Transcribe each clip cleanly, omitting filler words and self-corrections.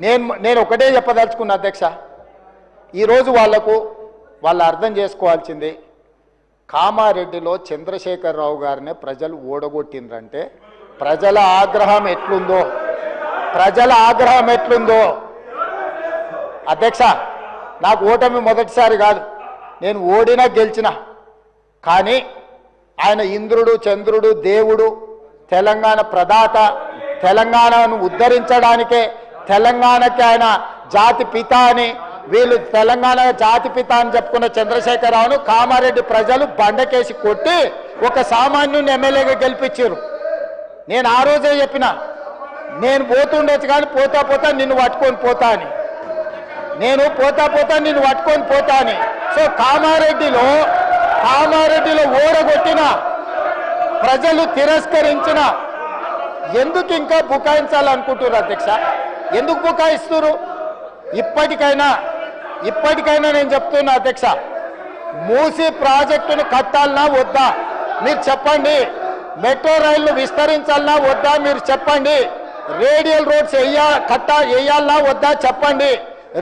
నేను ఒకటే చెప్పదలుచుకున్నా అధ్యక్ష, ఈరోజు వాళ్ళు అర్థం చేసుకోవాల్సింది, కామారెడ్డిలో చంద్రశేఖరరావు గారిని ప్రజలు ఓడగొట్టిండ్రంటే ప్రజల ఆగ్రహం ఎట్లుందో అధ్యక్ష, నాకు ఓటమి మొదటిసారి కాదు, నేను ఓడినా గెలిచిన, కానీ ఆయన ఇంద్రుడు చంద్రుడు దేవుడు, తెలంగాణ ప్రదాత, తెలంగాణను ఉద్ధరించడానికే తెలంగాణకి ఆయన జాతి పిత అని, వీళ్ళు తెలంగాణ జాతి పిత అని చెప్పుకున్న చంద్రశేఖరరావును కామారెడ్డి ప్రజలు బండకేసి కొట్టి ఒక సామాన్యుని ఎమ్మెల్యేగా గెలిపించారు. నేను ఆ రోజే చెప్పిన, నేను పోతుండొచ్చు కానీ పోతా నిన్ను పట్టుకొని పోతా అని, నేను పోతా నిన్ను పట్టుకొని పోతా అని. సో కామారెడ్డిలో ఓడగొట్టిన ప్రజలు తిరస్కరించిన, ఎందుకు ఇంకా బుకాయించాలనుకుంటున్నారు అధ్యక్ష? ఎందుకు బుకాయిస్తున్నారు? ఇప్పటికైనా నేను చెప్తున్నా అధ్యక్ష, మూసీ ప్రాజెక్టును కట్టాలన్నా వద్దా మీరు చెప్పండి, మెట్రో రైళ్లు విస్తరించాలన్నా వద్దా మీరు చెప్పండి, రేడియల్ రోడ్స్ వేయాలన్నా వద్దా చెప్పండి,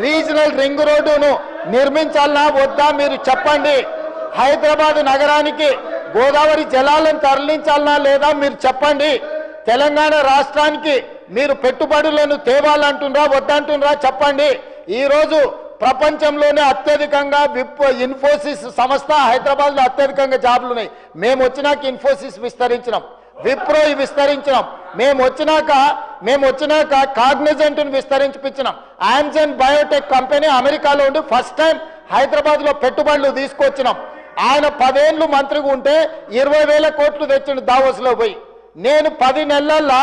రీజనల్ రింగ్ రోడ్డును నిర్మించాలన్నా వద్దా మీరు చెప్పండి, హైదరాబాద్ నగరానికి గోదావరి జలాలను తరలించాలన్నా లేదా మీరు చెప్పండి, తెలంగాణ రాష్ట్రానికి మీరు పెట్టుబడులను తేవాలంటున్నారా వద్దంటున్నారా చెప్పండి. ఈరోజు ప్రపంచంలోనే అత్యధికంగా ఇన్ఫోసిస్ సంస్థ హైదరాబాద్లో అత్యధికంగా జాబులు ఉన్నాయి. మేము వచ్చినాక ఇన్ఫోసిస్ విస్తరించినాం, విప్రో విస్తరించినాం, మేము వచ్చినాక కాగ్నిజెంట్ను విస్తరించిపించినాం, ఆమ్జన్ బయోటెక్ కంపెనీ అమెరికాలో ఉండి ఫస్ట్ టైం హైదరాబాద్లో పెట్టుబడులు తీసుకొచ్చినాం. ఆయన 10 ఏళ్ళు మంత్రిగా ఉంటే 20,000 కోట్లు తెచ్చిండు దావోస్లో పోయి. నేను 10 నెలల్లో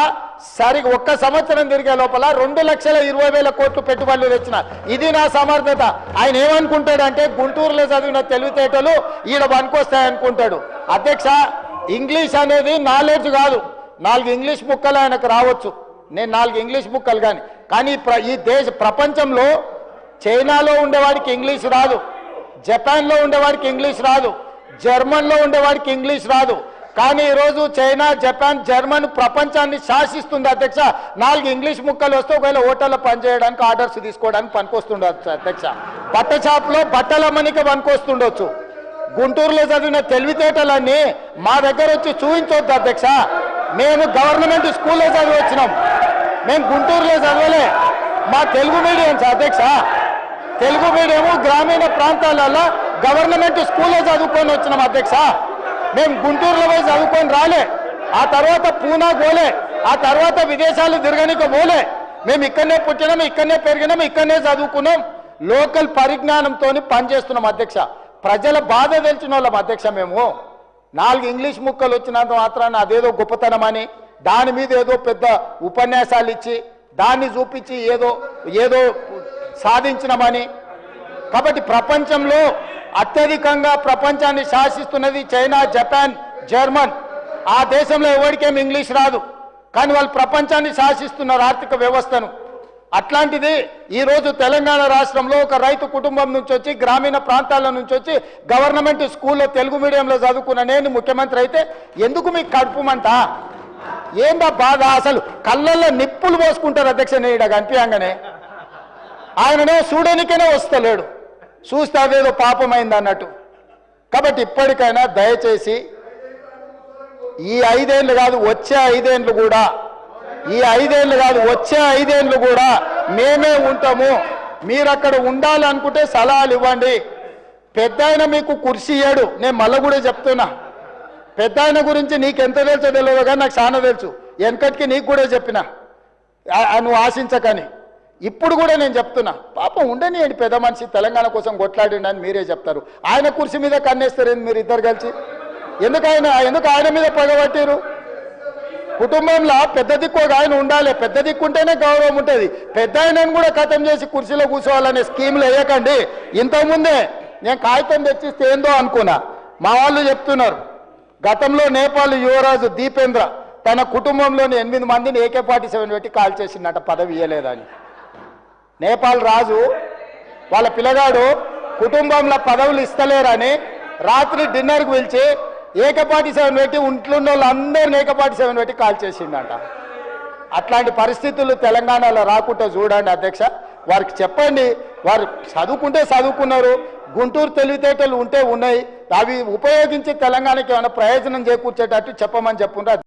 ఒక్క సంవత్సరం తిరిగే లోపల 2,20,000 కోట్లు పెట్టుబడులు తెచ్చిన. ఇది నా సమర్థత. ఆయన ఏమనుకుంటాడంటే గుంటూరులో చదివిన తెలివితేటలు ఈడ పనికొస్తాయనుకుంటాడు. అధ్యక్ష, ఇంగ్లీష్ అనేది నాలెడ్జ్ కాదు. 4 ఇంగ్లీష్ ముక్కలు ఆయనకు రావచ్చు, నేను 4 ఇంగ్లీష్ ముక్కలు కానీ ప్రపంచంలో చైనాలో ఉండేవాడికి ఇంగ్లీష్ రాదు, జపాన్లో ఉండేవాడికి ఇంగ్లీష్ రాదు, జర్మన్లో ఉండేవాడికి ఇంగ్లీష్ రాదు. కానీ ఈరోజు చైనా, జపాన్, జర్మన్ ప్రపంచాన్ని శాసిస్తుంది అధ్యక్ష. 4 ఇంగ్లీష్ ముక్కలు వస్తే ఒకవేళ హోటల్లో పనిచేయడానికి ఆర్డర్స్ తీసుకోవడానికి పనికొస్తుండొచ్చు అధ్యక్ష. బట్ట షాప్లో బట్టల అమ్మనికి పనికొస్తుండొచ్చు. గుంటూరులో చదివిన తెలివితేటలన్నీ మా దగ్గర వచ్చి చూపించవద్దు అధ్యక్ష. మేము గవర్నమెంట్ స్కూల్లో చదివి వచ్చినాం, మేము గుంటూరులో చదవలే. మా తెలుగు మీడియంస్ అధ్యక్ష, తెలుగు మీడియము గ్రామీణ ప్రాంతాలలో గవర్నమెంట్ స్కూల్లో చదువుకొని వచ్చినాం అధ్యక్ష. మేము గుంటూరులో పోయి చదువుకొని రాలే, ఆ తర్వాత పూనా పోలే, ఆ తర్వాత విదేశాలు తిరగనిక పోలే. మేము ఇక్కడనే పుట్టినాం, ఇక్కడనే పెరిగినాం, ఇక్కడనే చదువుకున్నాం. లోకల్ పరిజ్ఞానంతో పనిచేస్తున్నాం అధ్యక్ష. ప్రజల బాధ తెలిసిన వాళ్ళం అధ్యక్ష. మేము 4 ఇంగ్లీష్ ముక్కలు వచ్చినంత మాత్రాన అదేదో గొప్పతనమని దాని మీద ఏదో పెద్ద ఉపన్యాసాలు ఇచ్చి దాన్ని చూపించి ఏదో సాధించినమని. కాబట్టి ప్రపంచంలో అత్యధికంగా ప్రపంచాన్ని శాసిస్తున్నది చైనా, జపాన్, జర్మన్. ఆ దేశంలో ఎవరికేం ఇంగ్లీష్ రాదు, కానీ వాళ్ళు ప్రపంచాన్ని శాసిస్తున్నారు ఆర్థిక వ్యవస్థను. అట్లాంటిది ఈరోజు తెలంగాణ రాష్ట్రంలో ఒక రైతు కుటుంబం నుంచి వచ్చి గ్రామీణ ప్రాంతాల నుంచి వచ్చి గవర్నమెంట్ స్కూల్లో తెలుగు మీడియంలో చదువుకున్న నేను ముఖ్యమంత్రి అయితే ఎందుకు మీకు కడుపుమంట? ఏందా బాధ? అసలు కళ్ళల్లో నిప్పులు పోసుకుంటారు అధ్యక్ష. నేను కనిపించగానే ఆయననే చూడనికనే వస్తలేడు, చూస్తే అదేదో పాపమైంది అన్నట్టు. కాబట్టి ఇప్పటికైనా దయచేసి ఈ 5 ఏళ్ళు కాదు వచ్చే 5 ఏళ్ళు కూడా, ఈ 5 ఏళ్ళు కాదు వచ్చే 5 ఏళ్ళు కూడా మేమే ఉంటాము. మీరు అక్కడ ఉండాలనుకుంటే సలహాలు ఇవ్వండి. పెద్ద ఆయన మీకు కుర్చీ ఇయ్యాడు. నేను మళ్ళీ కూడా చెప్తున్నా, పెద్ద ఆయన గురించి నీకెంత తెలుసో తెలియదు కానీ నాకు చాలా తెలుసు. వెనకటికి నీకు కూడా చెప్పిన, నువ్వు ఆశించకని. ఇప్పుడు కూడా నేను చెప్తున్నా, పాపం ఉండనియండి, పెద్ద మనిషి తెలంగాణ కోసం కొట్లాడిండి అని మీరే చెప్తారు. ఆయన కుర్చీ మీద కన్నేస్తారు మీరు ఇద్దరు కలిసి. ఎందుకు ఆయన మీద పగబట్టారు? కుటుంబంలో పెద్ద దిక్కు ఒక ఆయన ఉండాలి, పెద్ద దిక్కు ఉంటేనే గౌరవం ఉంటుంది. పెద్ద ఆయనను కూడా ఖతం చేసి కుర్చీలో కూర్చోవాలనే స్కీమ్లు వేయకండి. ఇంతకుముందే నేను కాగితం తెచ్చిస్తే ఏందో అనుకున్నా, మా వాళ్ళు చెప్తున్నారు గతంలో నేపాల్ యువరాజు దీపేంద్ర తన కుటుంబంలోని 8 మందిని AK-47 పెట్టి కాల్ చేసిందట పదవి ఇవ్వలేదని. నేపాల్ రాజు వాళ్ళ పిల్లగాడు కుటుంబంలో పదవులు ఇస్తలేరని రాత్రి డిన్నర్కి పిలిచి AK-47 పెట్టి ఇంట్లో వాళ్ళందరినీ AK-47 పెట్టి కాల్ చేసిండట. అట్లాంటి పరిస్థితులు తెలంగాణలో రాకుండా చూడండి అధ్యక్ష. వారికి చెప్పండి, వారు చదువుకుంటే చదువుకున్నారు, గుంటూరు తెలివితేటలు ఉంటే ఉన్నాయి, అవి ఉపయోగించి తెలంగాణకి ఏమైనా ప్రయోజనం చేకూర్చేటట్టు చెప్పమని చెప్పుండ్రు.